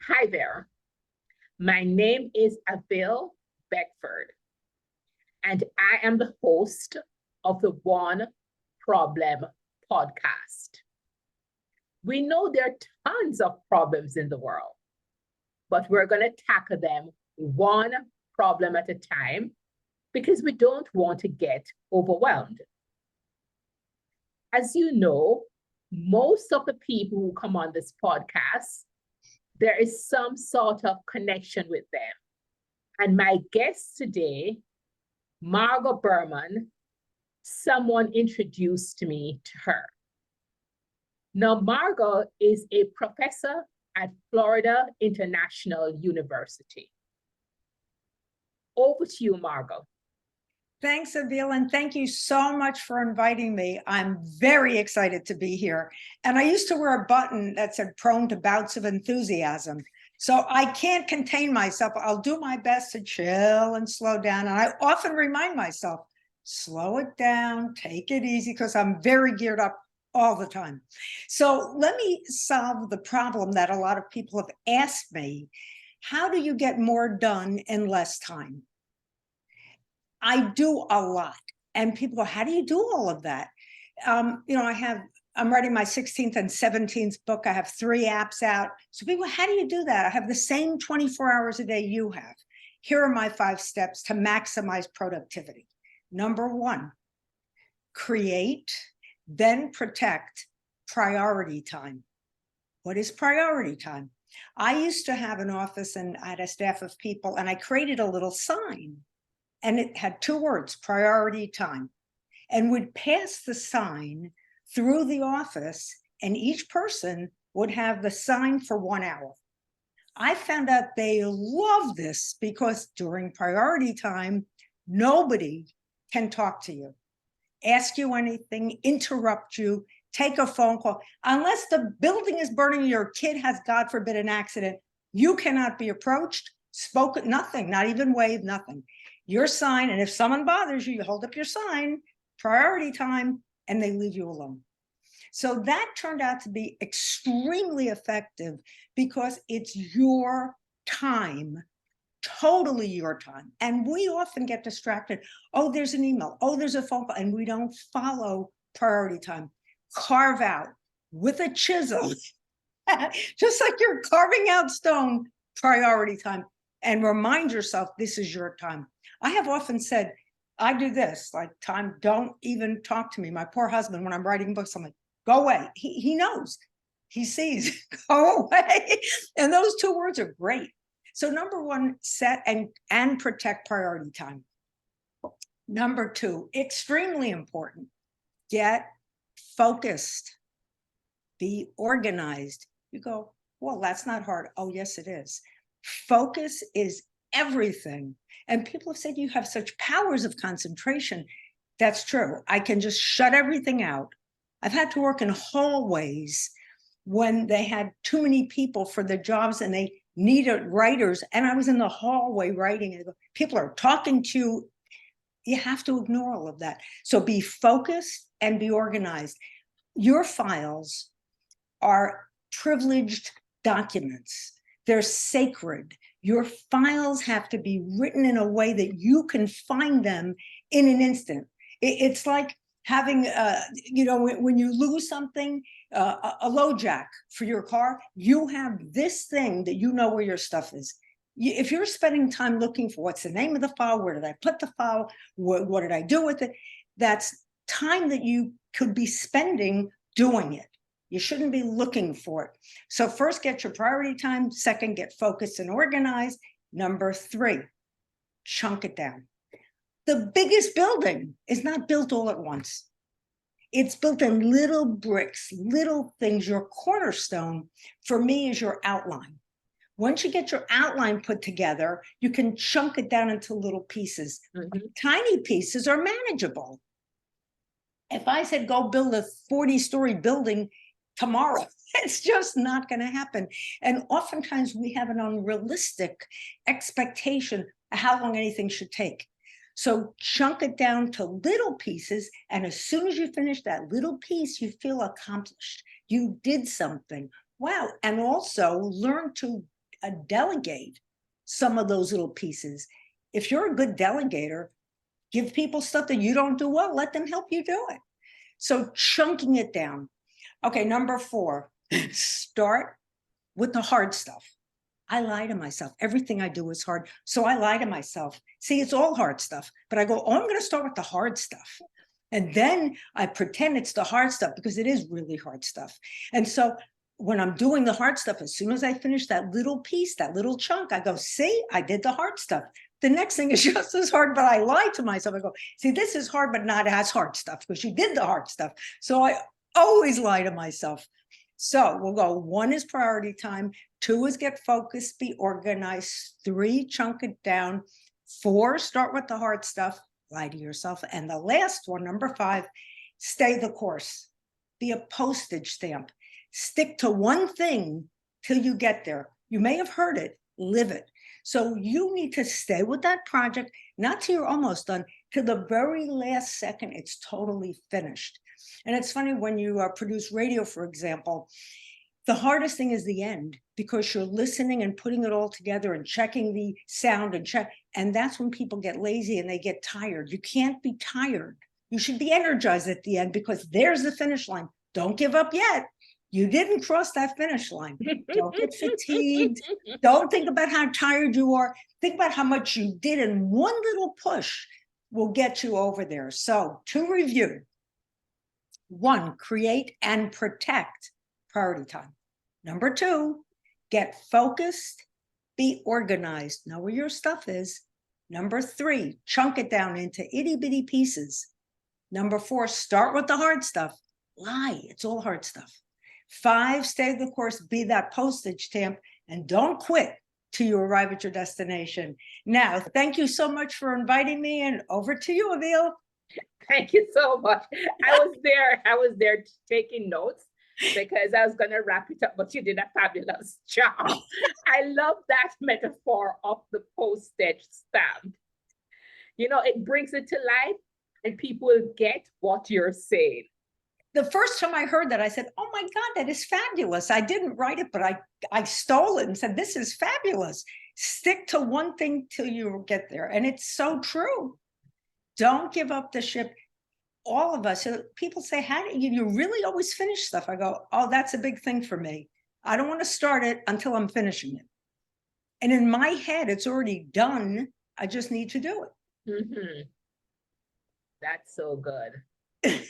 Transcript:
Hi there. My name is Avil Beckford, and I am the host of the One Problem podcast. We know there are tons of problems in the world, but we're going to tackle them one problem at a time because we don't want to get overwhelmed. As you know, most of the people who come on this podcast, there is some sort of connection with them. And my guest today, Margo Berman, someone introduced me to her. Now, Margo is a professor at Florida International University. Over to you, Margo. Thanks, Avil, and thank you so much for inviting me. I'm very excited to be here. And I used to wear a button that said prone to bouts of enthusiasm. So I can't contain myself. I'll do my best to chill and slow down. And I often remind myself, slow it down, take it easy, because I'm very geared up all the time. So let me solve the problem that a lot of people have asked me. How do you get more done in less time? I do a lot. And people go, how do you do all of that? I'm writing my 16th and 17th book. I have 3 apps out. So people, how do you do that? I have the same 24 hours a day you have. Here are my 5 steps to maximize productivity. Number 1, create, then protect priority time. What is priority time? I used to have an office and I had a staff of people, and I created a little sign. And it had 2 words, priority time, and would pass the sign through the office, and each person would have the sign for 1 hour. I found out they love this because during priority time, nobody can talk to you, ask you anything, interrupt you, take a phone call. Unless the building is burning, your kid has, God forbid, an accident, you cannot be approached, spoken, nothing, not even waved, nothing. Your sign, and if someone bothers you, you hold up your sign, priority time, and they leave you alone. So that turned out to be extremely effective because it's your time, totally your time. And we often get distracted. Oh, there's an email. Oh, there's a phone call. And we don't follow priority time. Carve out with a chisel, just like you're carving out stone, priority time, and remind yourself this is your time. I have often said, I do this, like, time, don't even talk to me. My poor husband, when I'm writing books, I'm like, go away. He knows, he sees, go away. And those 2 words are great. So number 1, set and protect priority time. Number 2, extremely important, get focused, be organized. You go, well, that's not hard. Oh, yes, it is. Focus is everything. And people have said you have such powers of concentration. That's true. I can just shut everything out. I've had to work in hallways when they had too many people for the jobs and they needed writers. And I was in the hallway writing, and people are talking to you. You have to ignore all of that. So be focused and be organized. Your files are privileged documents. They're sacred. Your files have to be written in a way that you can find them in an instant. It's like having, when you lose something, a low jack for your car, you have this thing that you know where your stuff is. If you're spending time looking for what's the name of the file, where did I put the file, what did I do with it, that's time that you could be spending doing it. You shouldn't be looking for it. So first, get your priority time. Second, get focused and organized. Number 3, chunk it down. The biggest building is not built all at once. It's built in little bricks, little things. Your cornerstone, for me, is your outline. Once you get your outline put together, you can chunk it down into little pieces. Tiny pieces are manageable. If I said, go build a 40-story building tomorrow, it's just not going to happen. And oftentimes we have an unrealistic expectation of how long anything should take. So chunk it down to little pieces. And as soon as you finish that little piece, you feel accomplished. You did something. Wow. And also learn to delegate some of those little pieces. If you're a good delegator, give people stuff that you don't do well, let them help you do it. So chunking it down. Okay, number 4, start with the hard stuff. I lie to myself. Everything I do is hard. So I lie to myself. See, it's all hard stuff. But I go, oh, I'm going to start with the hard stuff. And then I pretend it's the hard stuff because it is really hard stuff. And so when I'm doing the hard stuff, as soon as I finish that little piece, that little chunk, I go, see, I did the hard stuff. The next thing is just as hard, but I lie to myself. I go, see, this is hard, but not as hard stuff because you did the hard stuff. So I always lie to myself. So we'll go, 1 is priority time, 2 is get focused, be organized, 3, chunk it down, 4, start with the hard stuff, lie to yourself. And the last one, number 5, stay the course, be a postage stamp, stick to one thing till you get there. You may have heard it, live it. So you need to stay with that project, not till you're almost done, to the very last second, it's totally finished. And it's funny when you produce radio, for example, the hardest thing is the end because you're listening and putting it all together and checking the sound and that's when people get lazy and they get tired. You can't be tired. You should be energized at the end because there's the finish line. Don't give up yet. You didn't cross that finish line. Don't get fatigued. Don't think about how tired you are. Think about how much you did, and one little push will get you over there. So to review, 1, create and protect priority time. Number 2, get focused, be organized, know where your stuff is. Number 3, chunk it down into itty bitty pieces. Number 4, start with the hard stuff. Lie, it's all hard stuff. 5, stay the course, be that postage stamp, and don't quit till you arrive at your destination. Now, thank you so much for inviting me, and over to you, Avil. Thank you so much. I was there taking notes because I was going to wrap it up, but you did a fabulous job. I love that metaphor of the postage stamp. You know, it brings it to life and people get what you're saying. The first time I heard that, I said, oh my God, that is fabulous. I didn't write it, but I stole it and said, this is fabulous. Stick to one thing till you get there. And it's so true. Don't give up the ship. All of us, people say, how do you really always finish stuff? I go, oh, that's a big thing for me. I don't want to start it until I'm finishing it. And in my head, it's already done. I just need to do it. That's so good.